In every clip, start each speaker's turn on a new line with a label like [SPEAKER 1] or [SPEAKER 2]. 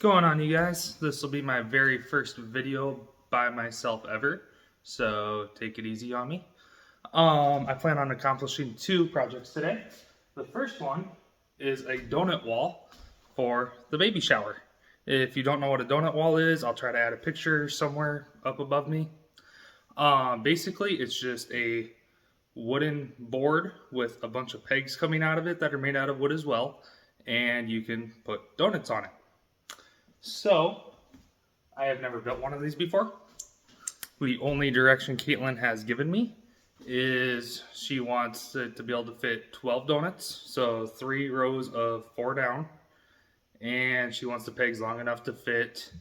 [SPEAKER 1] going on, you guys? This will be my very first video by myself ever, so take it easy on me. I plan on accomplishing 2 projects today. The first one is a donut wall for the baby shower. If you don't know what a donut wall is, I'll try to add a picture somewhere up above me. Basically, it's just a wooden board with a bunch of pegs coming out of it that are made out of wood as well, and you can put donuts on it. So, I have never built one of these before. The only direction Caitlin has given me is she wants it to be able to fit 12 donuts, so 3 rows of 4 down, and she wants the pegs long enough to fit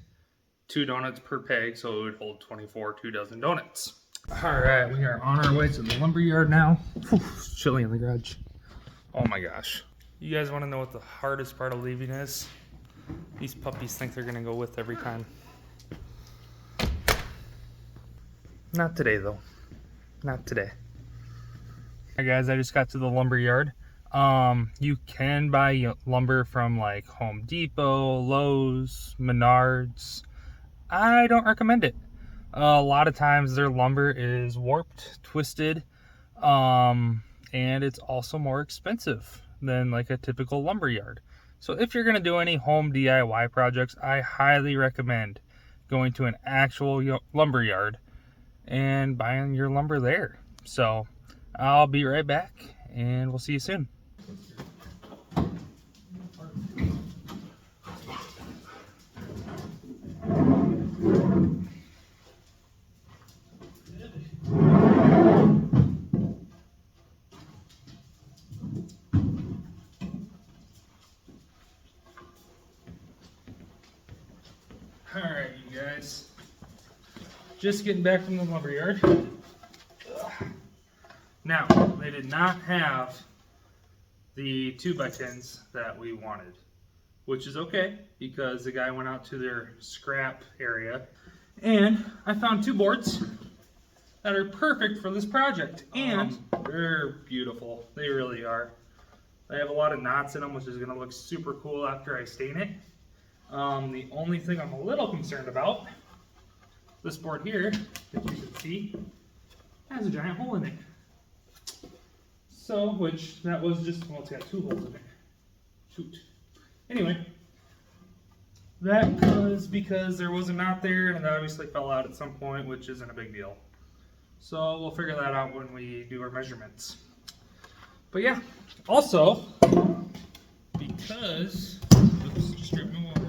[SPEAKER 1] 2 donuts per peg, so it would hold 24 2-dozen donuts. Alright, we are on our way to the lumber yard now. Whew, it's chilly in the garage. Oh my gosh. You guys want to know what the hardest part of leaving is? These puppies think they're going to go with every time. Not today, though. Not today. Alright guys, I just got to the lumber yard. You can buy lumber from like Home Depot, Lowe's, Menards. I don't recommend it. A lot of times their lumber is warped, twisted, and it's also more expensive than like a typical lumber yard. So if you're going to do any home DIY projects, I highly recommend going to an actual lumber yard and buying your lumber there. So I'll be right back and we'll see you soon. Alright, you guys, just getting back from the lumber yard. Now, they did not have the 2x10s that we wanted, which is okay because the guy went out to their scrap area and I found 2 boards that are perfect for this project, and they're beautiful. They really are. They have a lot of knots in them, which is going to look super cool after I stain it. The only thing I'm a little concerned about, this board here, that you can see, has a giant hole in it. So, which, that was just, well, it's got 2 holes in it. Shoot. Anyway, that was because there was a knot there, and it obviously fell out at some point, which isn't a big deal. So, we'll figure that out when we do our measurements. But yeah, also, because, oops, just dropped my water.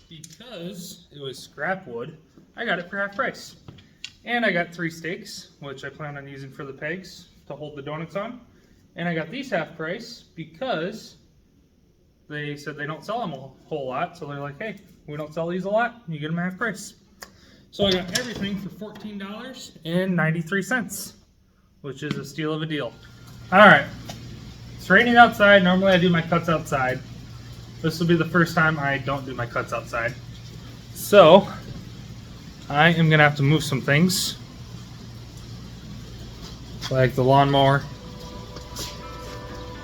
[SPEAKER 1] Because it was scrap wood, I got it for half price. And I got 3 stakes, which I plan on using for the pegs to hold the donuts on. And I got these half price because they said they don't sell them a whole lot. So they're like, hey, we don't sell these a lot, you get them half price. So I got everything for $14.93, which is a steal of a deal. Alright, it's raining outside. Normally I do my cuts outside. This will be the first time I don't do my cuts outside. So, I am going to have to move some things, like the lawnmower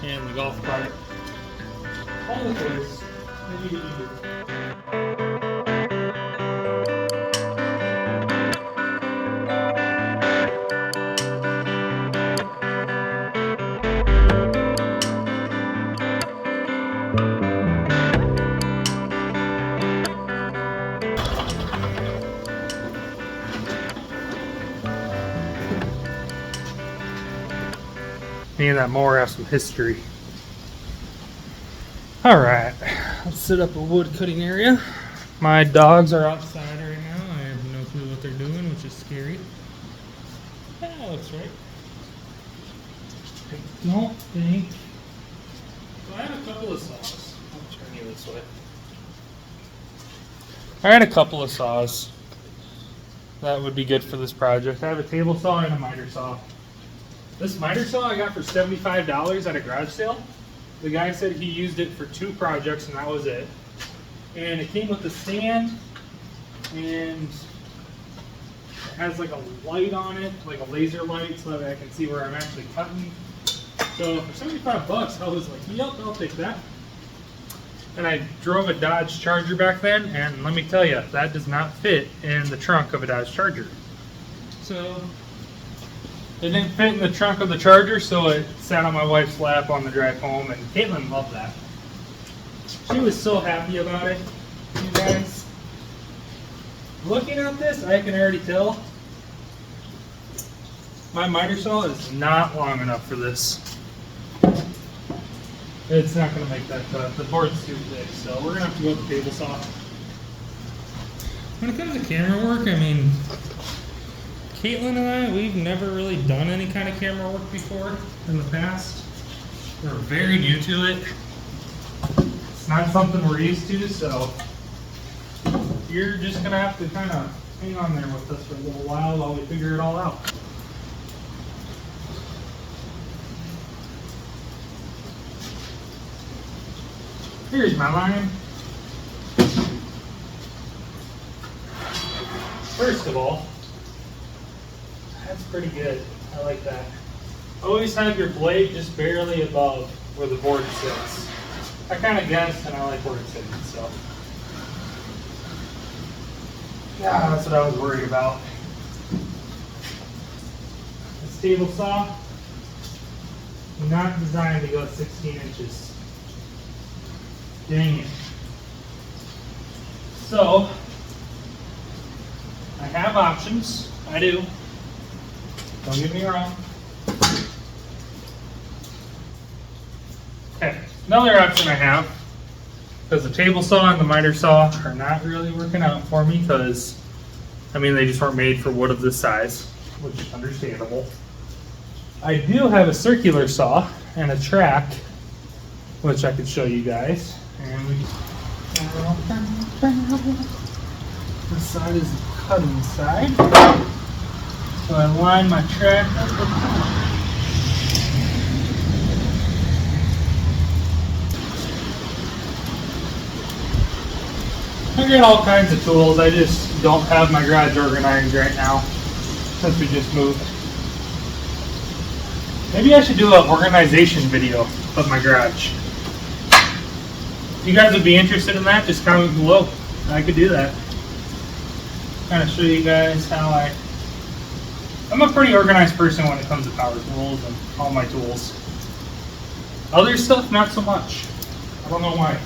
[SPEAKER 1] and the golf cart. All the things that need to be moved. Me and that mower have some history. Alright, let's set up a wood cutting area. My dogs are outside right now. I have no clue what they're doing, which is scary. Yeah, that looks right. I don't think... So I have a couple of saws. I'll turn you this way. I had a couple of saws that would be good for this project. I have a table saw and a miter saw. This miter saw I got for $75 at a garage sale. The guy said he used it for 2 projects and that was it. And it came with a stand and it has like a light on it, like a laser light, so that I can see where I'm actually cutting. So for $75, I was like, yep, I'll take that. And I drove a Dodge Charger back then, and let me tell you, that does not fit in the trunk of a Dodge Charger. So it didn't fit in the trunk of the Charger, so it sat on my wife's lap on the drive home, and Caitlin loved that. She was so happy about it, you guys. Looking at this, I can already tell my miter saw is not long enough for this. It's not going to make that cut. The board's too thick, so we're going to have to go with the table saw. When it comes to camera work, I mean, Caitlin and I, we've never really done any kind of camera work before in the past. We're very new to it. It's not something we're used to, so you're just going to have to kind of hang on there with us for a little while we figure it all out. Here's my line. First of all, that's pretty good. I like that. Always have your blade just barely above where the board sits. I kind of guessed, and I like where it's sitting, so. Yeah, that's what I was worried about. This table saw, not designed to go 16 inches. Dang it. So, I have options. I do. Don't get me wrong. Okay, another option I have, because the table saw and the miter saw are not really working out for me, because, I mean, they just weren't made for wood of this size, which is understandable. I do have a circular saw and a track, which I could show you guys. And we this side is the cutting side. So I line my track up with I got all kinds of tools. I just don't have my garage organized right now since we just moved. Maybe I should do an organization video of my garage. If you guys would be interested in that, just comment below. I could do that. Kind of show you guys how I'm a pretty organized person when it comes to power tools and all my tools. Other stuff, not so much. I don't know why.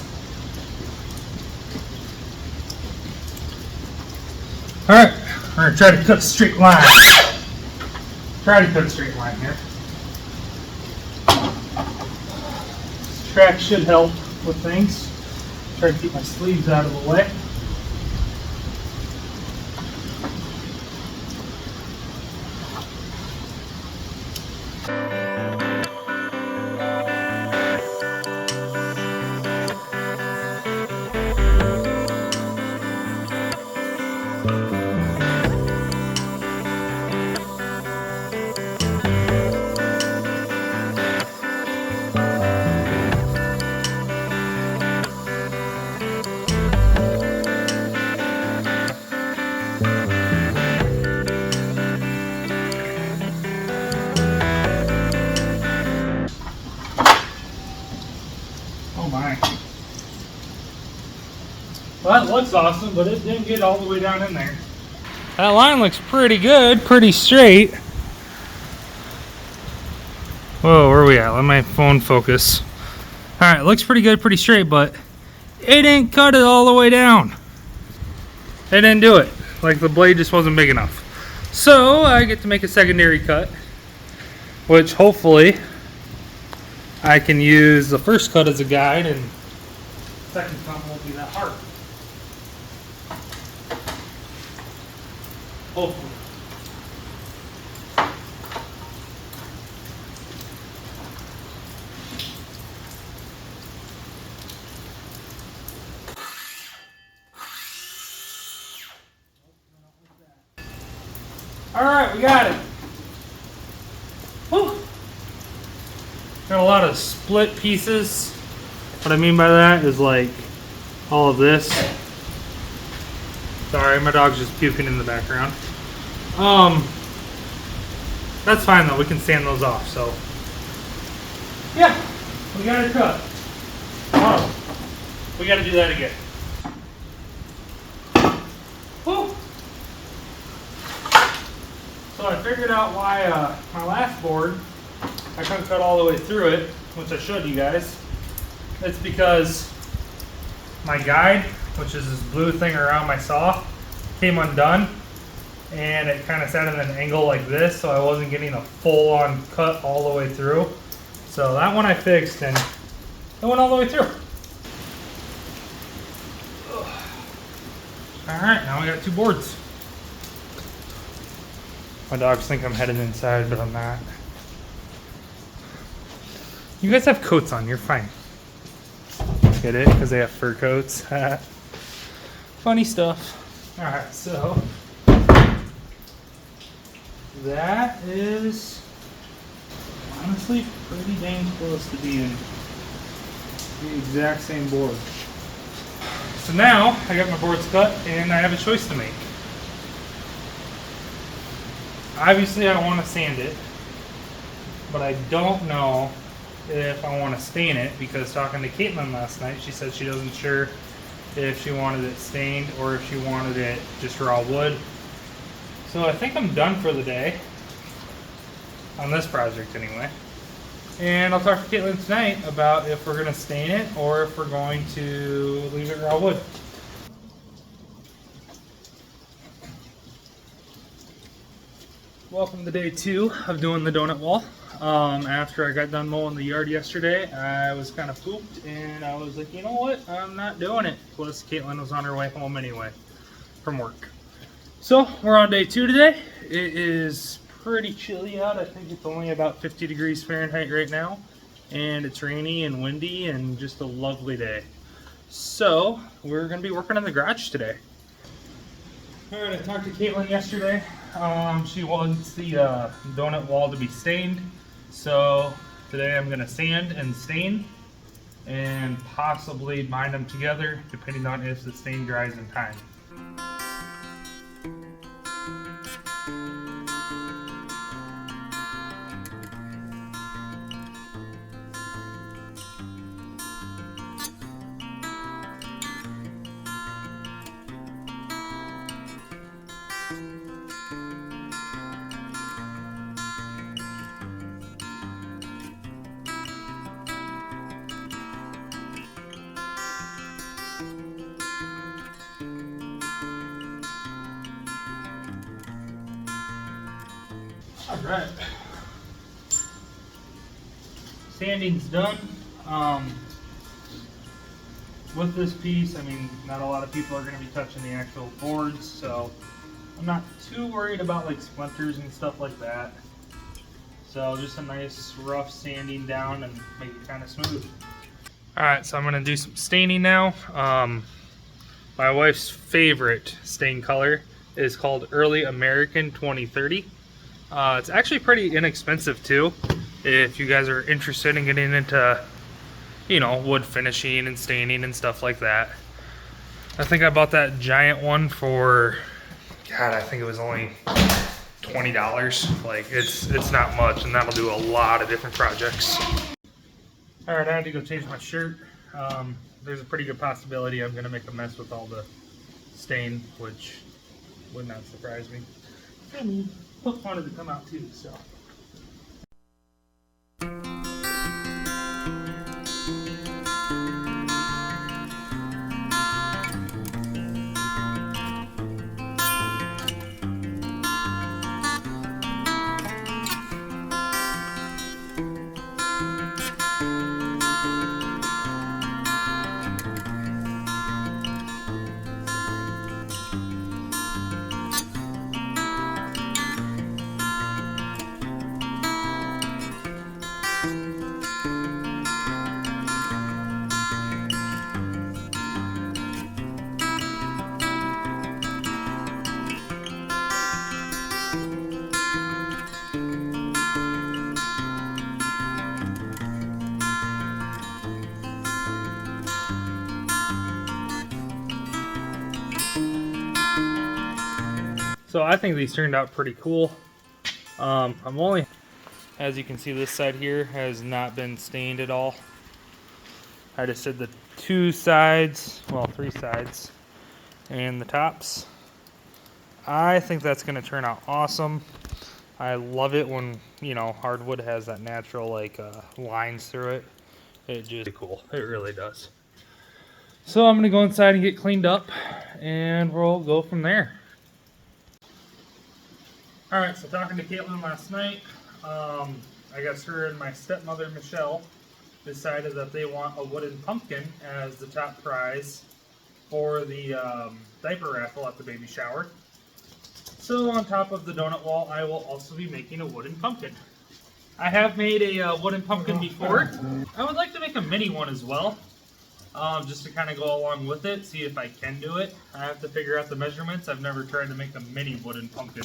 [SPEAKER 1] Alright, we're going to try to cut a straight line. Try to cut a straight line here. This track should help with things. Try to keep my sleeves out of the way. Well, that looks awesome, but it didn't get all the way down in there. That line looks pretty good, pretty straight. Whoa, where are we at? Let my phone focus. Alright, it looks pretty good, pretty straight, but it didn't cut it all the way down. It didn't do it. Like the blade just wasn't big enough. So I get to make a secondary cut, which hopefully I can use the first cut as a guide, and the second cut won't be that hard. Hopefully. Alright, we got it. Whew. Got a lot of split pieces. What I mean by that is like all of this. Sorry, my dog's just puking in the background. That's fine though, we can sand those off, so. Yeah, we got it cut. Oh, we got to do that again. Whew. So I figured out why my last board, I couldn't cut all the way through it, which I showed you guys. It's because my guide, which is this blue thing around my saw, came undone, and it kind of sat at an angle like this, so I wasn't getting a full-on cut all the way through. So that one I fixed, and it went all the way through. Alright, now we got 2 boards. My dogs think I'm heading inside, but I'm not. You guys have coats on, you're fine. Get it? Because they have fur coats. Funny stuff. Alright, so that is honestly pretty dang close to being the exact same board. So now I got my boards cut and I have a choice to make. Obviously I want to sand it, but I don't know if I want to stain it, because talking to Caitlin last night, she said she wasn't sure if she wanted it stained or if she wanted it just raw wood. So I think I'm done for the day on this project anyway. And I'll talk to Caitlin tonight about if we're going to stain it or if we're going to leave it raw wood. Welcome to day 2 of doing the donut wall. After I got done mowing the yard yesterday, I was kind of pooped and I was like, you know what, I'm not doing it. Plus Caitlin was on her way home anyway from work. So we're on day 2 today. It is pretty chilly out. I think it's only about 50 degrees Fahrenheit right now, and it's rainy and windy and just a lovely day. So we're going to be working in the garage today. Alright, I talked to Caitlin yesterday. She wants the donut wall to be stained, so today I'm going to sand and stain and possibly bind them together depending on if the stain dries in time. Alright, sanding's done. With this piece, I mean, not a lot of people are going to be touching the actual boards, so I'm not too worried about like splinters and stuff like that. So just a nice rough sanding down and make it kind of smooth. Alright, so I'm going to do some staining now. My wife's favorite stain color is called Early American 2030. It's actually pretty inexpensive too, if you guys are interested in getting into, you know, wood finishing and staining and stuff like that. I think I bought that giant one for, God, I think it was only $20. Like, it's not much, and that'll do a lot of different projects. Alright, I had to go change my shirt. There's a pretty good possibility I'm going to make a mess with all the stain, which would not surprise me. Hook wanted to come out too, so. So I think these turned out pretty cool. I'm only, as you can see, this side here has not been stained at all. I just did the 2 sides, well, 3 sides, and the tops. I think that's going to turn out awesome. I love it when, you know, hardwood has that natural, like, lines through it. It just cool. It really does. So I'm going to go inside and get cleaned up, and we'll go from there. Alright, so talking to Caitlin last night, I guess her and my stepmother, Michelle, decided that they want a wooden pumpkin as the top prize for the diaper raffle at the baby shower. So on top of the donut wall, I will also be making a wooden pumpkin. I have made a wooden pumpkin before. I would like to make a mini one as well, just to kind of go along with it, see if I can do it. I have to figure out the measurements. I've never tried to make a mini wooden pumpkin.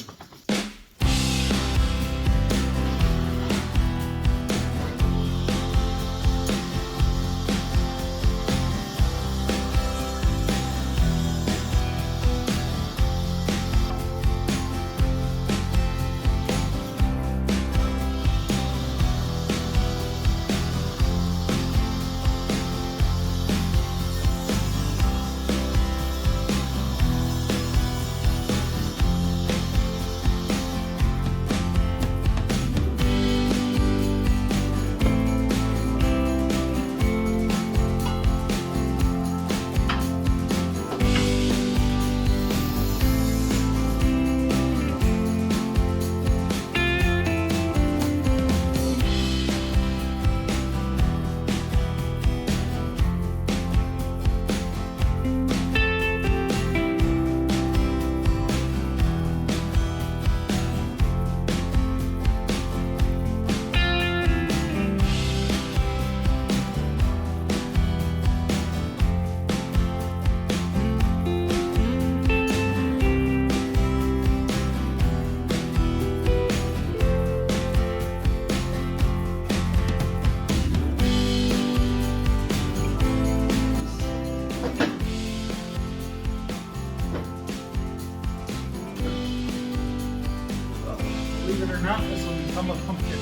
[SPEAKER 1] Believe it or not, this will become a pumpkin.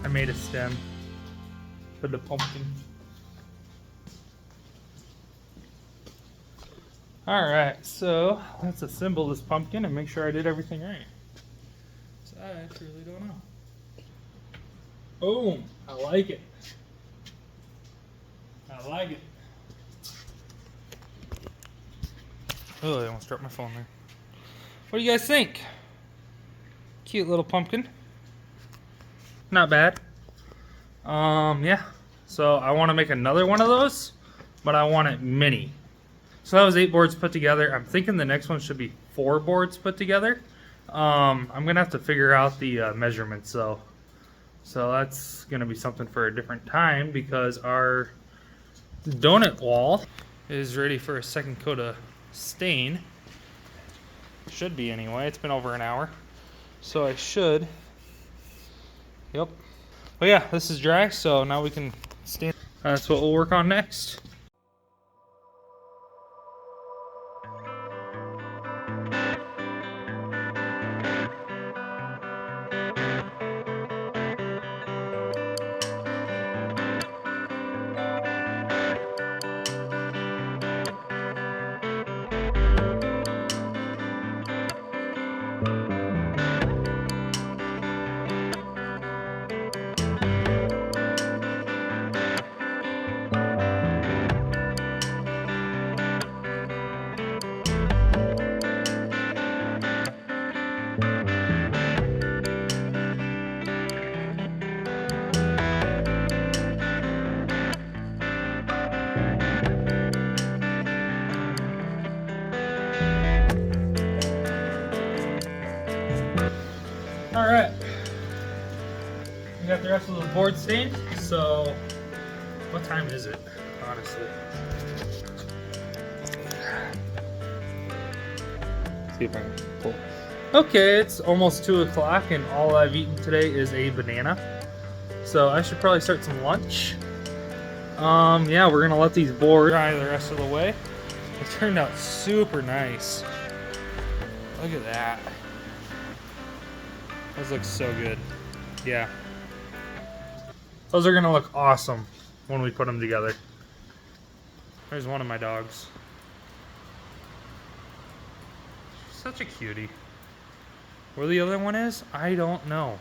[SPEAKER 1] I made a stem for the pumpkin. Alright, so let's assemble this pumpkin and make sure I did everything right. So I truly don't know. Boom! I like it. I like it. Oh, I almost dropped my phone there. What do you guys think? Cute little pumpkin. Not bad. Yeah. So I want to make another one of those, but I want it mini. So that was 8 boards put together. I'm thinking the next one should be 4 boards put together. I'm gonna have to figure out the measurements though. So that's gonna be something for a different time because our donut wall is ready for a second coat of stain. Should be anyway. It's been over an hour, so I should. Yep. But yeah, this is dry, so now we can stain. That's what we'll work on next. Alright, we got the rest of the board stained, so what time is it, honestly? See if I can pull. Okay, it's almost 2 o'clock and all I've eaten today is a banana. So I should probably start some lunch. Yeah, we're gonna let these boards dry the rest of the way. It turned out super nice. Look at that. Those look so good. Yeah. Those are gonna look awesome when we put them together. There's one of my dogs. Such a cutie. Where the other one is, I don't know.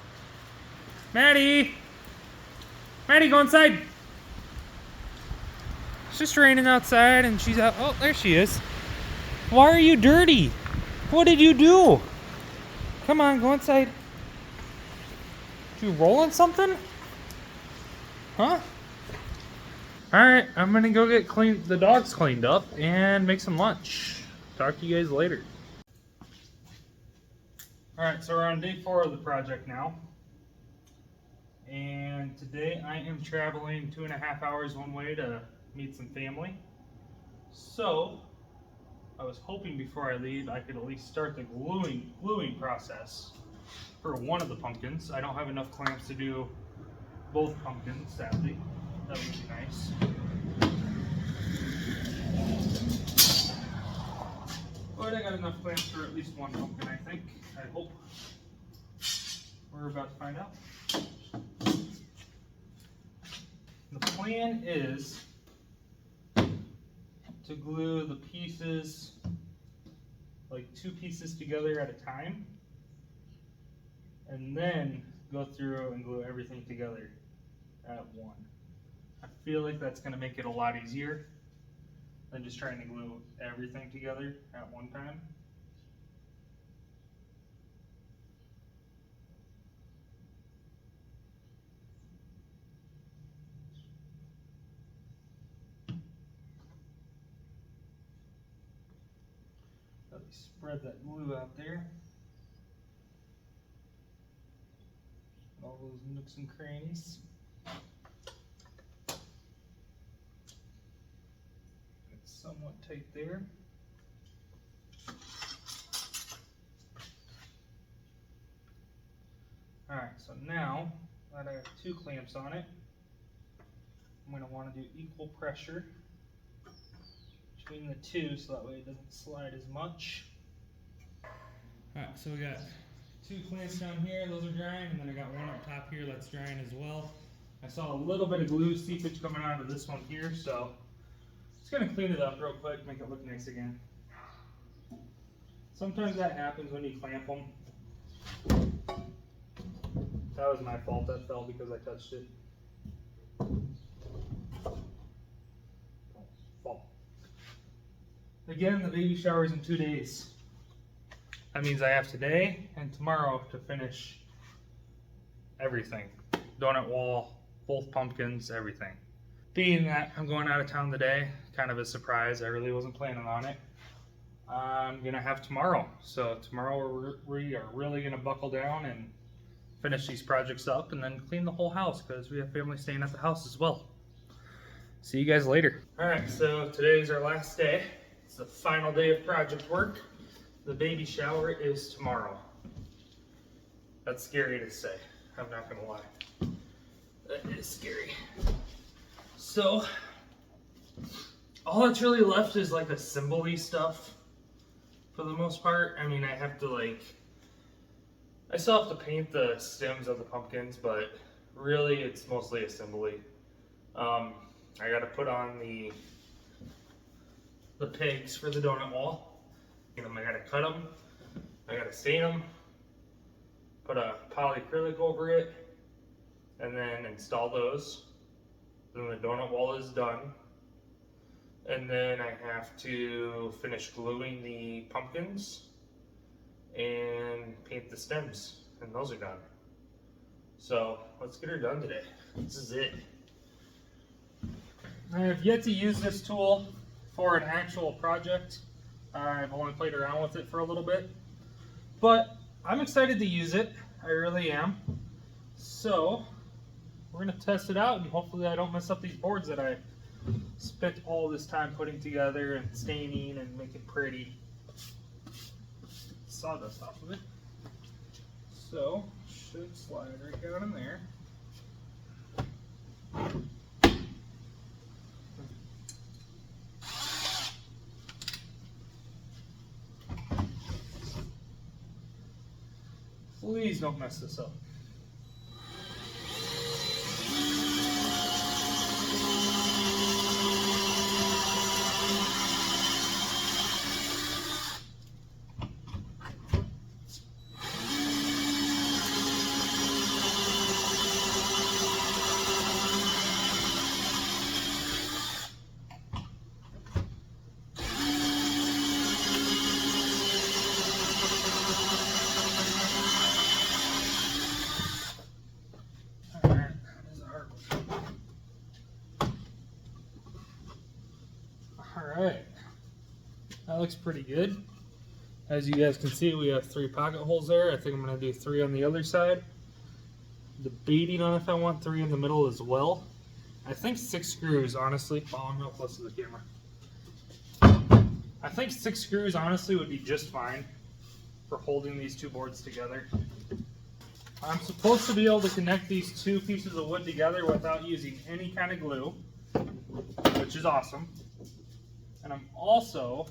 [SPEAKER 1] Maddie! Maddie, go inside! It's just raining outside and she's out. Oh, there she is. Why are you dirty? What did you do? Come on, go inside. Did you roll in something? Huh? Alright, I'm gonna go get the dogs cleaned up and make some lunch. Talk to you guys later. Alright, so we're on day 4 of the project now. And today I am traveling 2.5 hours one way to meet some family. So, I was hoping before I leave I could at least start the gluing process for one of the pumpkins. I don't have enough clamps to do both pumpkins, sadly. That would be nice. But I got enough clamps for at least one pumpkin, I think. I hope. We're about to find out. The plan is to glue the pieces, like 2 pieces together at a time, and then go through and glue everything together at one. I feel like that's going to make it a lot easier than just trying to glue everything together at one time. Let me spread that glue out there. All those nooks and crannies. It's somewhat tight there. Alright, so now that I have 2 clamps on it, I'm going to want to do equal pressure between the 2 so that way it doesn't slide as much. Alright, so we got 2 clamps down here, those are drying, and then I got one up top here that's drying as well. I saw a little bit of glue seepage coming out of this one here, so just going to clean it up real quick, make it look nice again. Sometimes that happens when you clamp them. That was my fault, that fell because I touched it. Fall. Again, the baby shower's in 2 days. That means I have today and tomorrow to finish everything. Donut wall, both pumpkins, everything. Being that I'm going out of town today, kind of a surprise, I really wasn't planning on it. I'm gonna have tomorrow. So tomorrow we are really gonna buckle down and finish these projects up and then clean the whole house because we have family staying at the house as well. See you guys later. Alright, so today is our last day. It's the final day of project work. The baby shower is tomorrow. That's scary to say, I'm not gonna lie. That is scary. So, all that's really left is like assembly stuff for the most part. I mean, I still have to paint the stems of the pumpkins, but really it's mostly assembly. I gotta put on the pegs for the donut wall. I gotta cut them, I gotta stain them, put a polyacrylic over it, and then install those. Then the donut wall is done. And then I have to finish gluing the pumpkins and paint the stems, and those are done. So let's get her done today. This is it. I have yet to use this tool for an actual project. I've only played around with it for a little bit, but I'm excited to use it. I really am. So we're gonna test it out and hopefully I don't mess up these boards that I spent all this time putting together and staining and making pretty. Sawdust off of it. So should slide right down in there. Please don't mess this up. Alright, that looks pretty good. As you guys can see, we have 3 pocket holes there. I think I'm going to do 3 on the other side. Debating on if I want 3 in the middle as well. I think 6 screws, honestly. Oh, I'm real close to the camera. I think 6 screws, honestly, would be just fine for holding these 2 boards together. I'm supposed to be able to connect these 2 pieces of wood together without using any kind of glue, which is awesome. And I'm also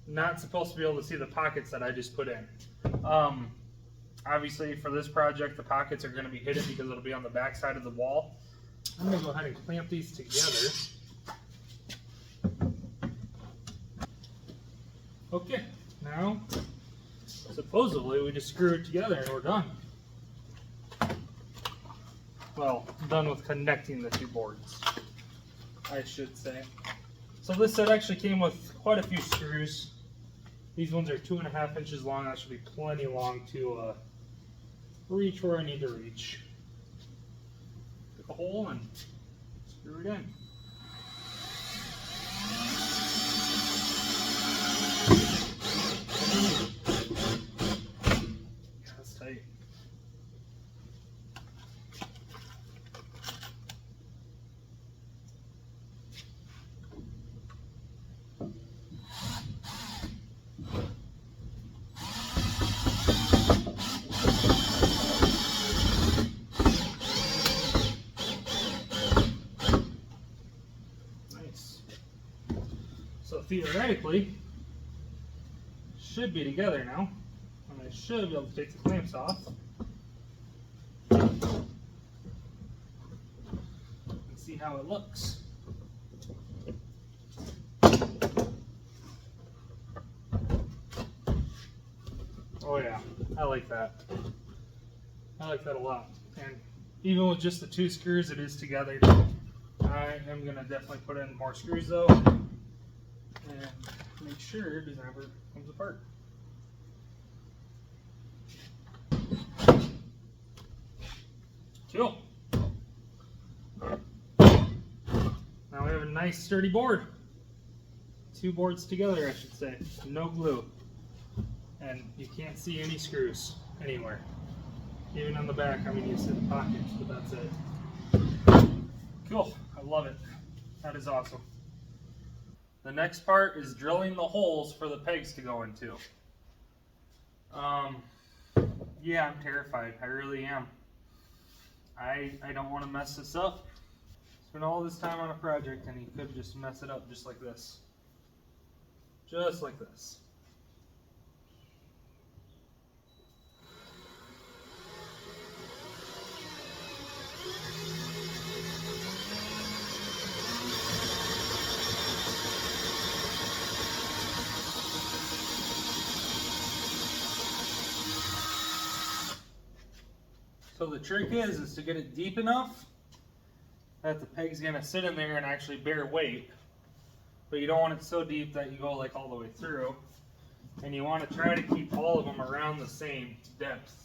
[SPEAKER 1] not supposed to be able to see the pockets that I just put in. Obviously, for this project, the pockets are going to be hidden because it'll be on the back side of the wall. I'm going to go ahead and clamp these together. Okay, now supposedly we just screw it together and we're done. Well, I'm done with connecting the 2 boards, I should say. So this set actually came with quite a few screws. These ones are 2.5 inches long. That should be plenty long to reach where I need to reach. Pick a hole and screw it in. That's tight. So theoretically, should be together now, and I should be able to take the clamps off and see how it looks. Oh yeah, I like that. I like that a lot. And even with just the 2 screws, it is together. I am going to definitely put in more screws though, and make sure it never comes apart. Cool. Now we have a nice sturdy board. 2 boards together, I should say. No glue. And you can't see any screws anywhere. Even on the back, I mean you see the pockets, but that's it. Cool, I love it. That is awesome. The next part is drilling the holes for the pegs to go into. Yeah, I'm terrified. I really am. I don't want to mess this up. Spent all this time on a project and he could just mess it up just like this. Just like this. So the trick is to get it deep enough that the peg's gonna sit in there and actually bear weight. But you don't want it so deep that you go like all the way through. And you want to try to keep all of them around the same depth.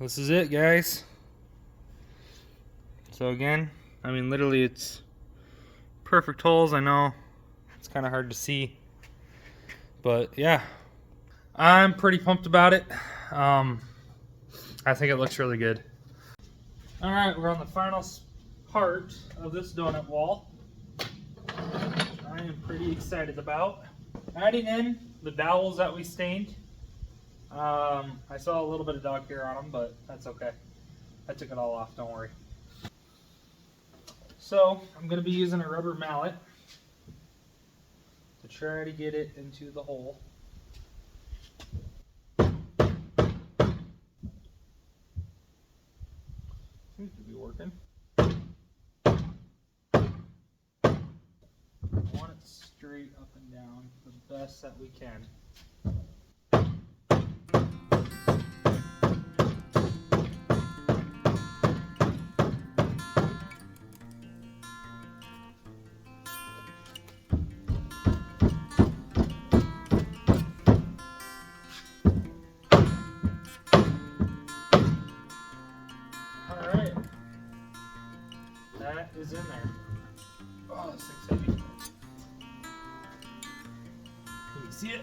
[SPEAKER 1] this is it, guys. So again, I mean, literally it's perfect holes. I know it's kind of hard to see, but yeah, I'm pretty pumped about it. I think it looks really good. All right, we're on the final part of this donut wall. I am pretty excited about adding in the dowels that we stained. I saw a little bit of dog hair on them, but that's okay. I took it all off, don't worry. So I'm going to be using a rubber mallet to try to get it into the hole. Seems to be working. I want it straight up and down the best that we can. Alright, that is in there. Oh, this thing's heavy. Can you see it?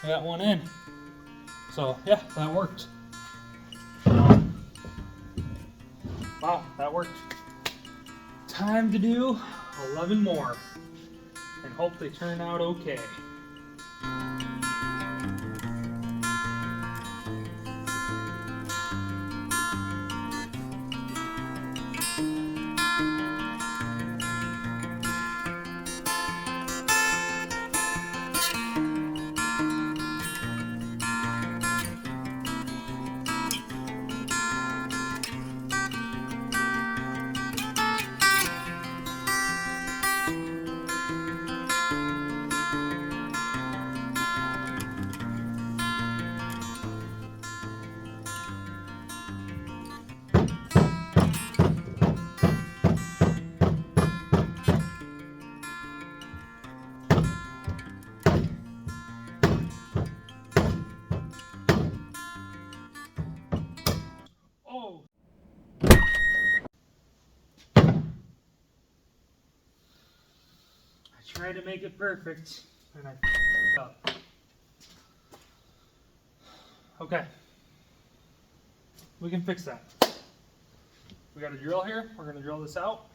[SPEAKER 1] I got one in. So, yeah, that worked. Wow, that worked. Time to do 11 more and hope they turn out okay. Oh! I tried to make it perfect and I f***ed up. Okay. We can fix that. We got a drill here. We're going to drill this out.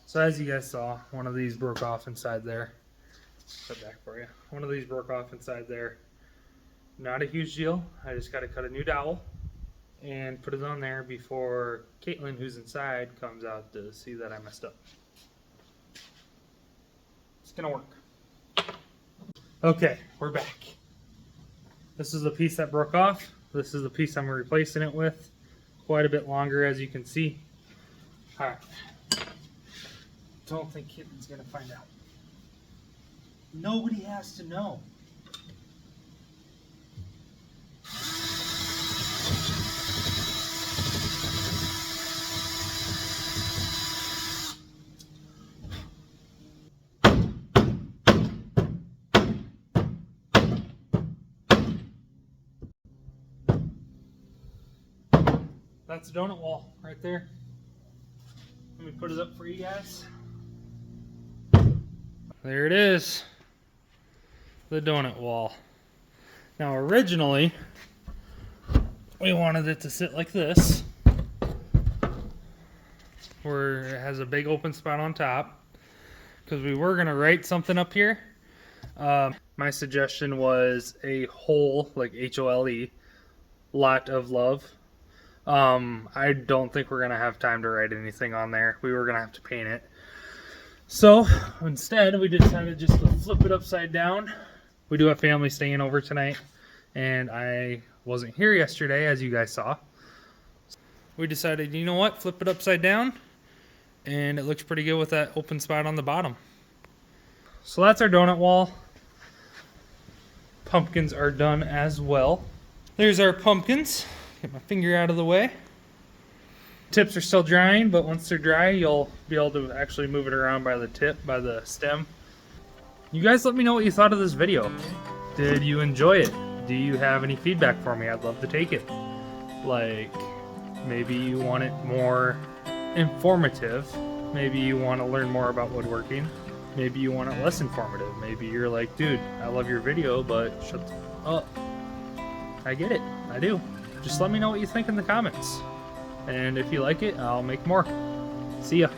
[SPEAKER 1] So as you guys saw, one of these broke off inside there. Put back for you. One of these broke off inside there. Not a huge deal. I just got to cut a new dowel and put it on there before Caitlin, who's inside, comes out to see that I messed up. It's gonna work. Okay, we're back. This is the piece that broke off. This is the piece I'm replacing it with. Quite a bit longer, as you can see. All right. Don't think Caitlin's gonna find out. Nobody has to know. That's the donut wall right there. Let me put it up for you guys. There it is. The donut wall. Now originally, we wanted it to sit like this, where it has a big open spot on top, because we were going to write something up here. My suggestion was a hole, like H-O-L-E, lot of love. I don't think we're going to have time to write anything on there. We were going to have to paint it. So instead, we decided just to flip it upside down. We do have family staying over tonight, and I wasn't here yesterday, as you guys saw. We decided, you know what, flip it upside down, and it looks pretty good with that open spot on the bottom. So that's our donut wall. Pumpkins are done as well. There's our pumpkins. Get my finger out of the way. Tips are still drying, but once they're dry, you'll be able to actually move it around by the tip, by the stem. You guys let me know what you thought of this video. Did you enjoy it? Do you have any feedback for me? I'd love to take it. Like, maybe you want it more informative. Maybe you want to learn more about woodworking. Maybe you want it less informative. Maybe you're like, dude, I love your video, but shut up. I get it. I do. Just let me know what you think in the comments. And if you like it, I'll make more. See ya.